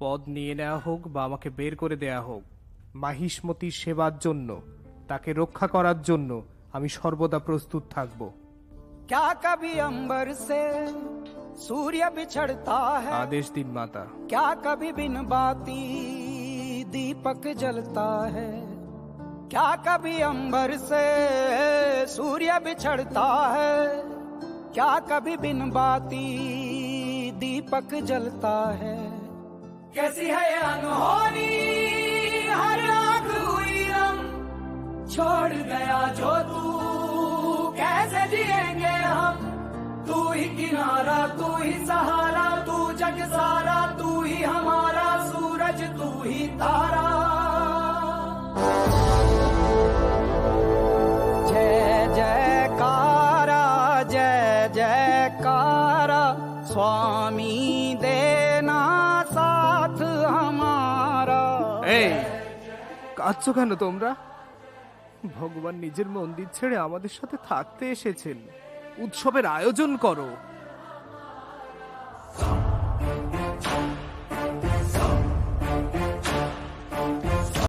পদ নিয়ে নেওয়া হোক বা আমাকে বের করে দেয়া হোক, মাহিষ্মতির সেবার জন্য, তাকে রক্ষা করার জন্য আমি সর্বদা প্রস্তুত থাকব। क्या कभी अंबर से सूर्य बिछड़ता है, আদেশ দিন মাতা। क्या कभी बिन बाती दीपक जलता है, क्या कभी अंबर से सूर्य बिछड़ता है, क्या कभी बिन बाती दीपक जलता है। कैसी है ये अनहोनी हर आँख हुई रम, छोड़ गया जो तू कैसे जिएंगे हम। तू ही किनारा, तू ही सहारा, तू जग सारा, तू ही हमारा सूरज, तू ही तारा। जय जयकारा, जय जयकारा, स्वामी देना साथ हमारा। এই কাঁদছো কেন তোমরা? ভগবান নিজের মন্দির ছেড়ে আমাদের সাথে থাকতে এসেছেন। উৎসবের আয়োজন করো।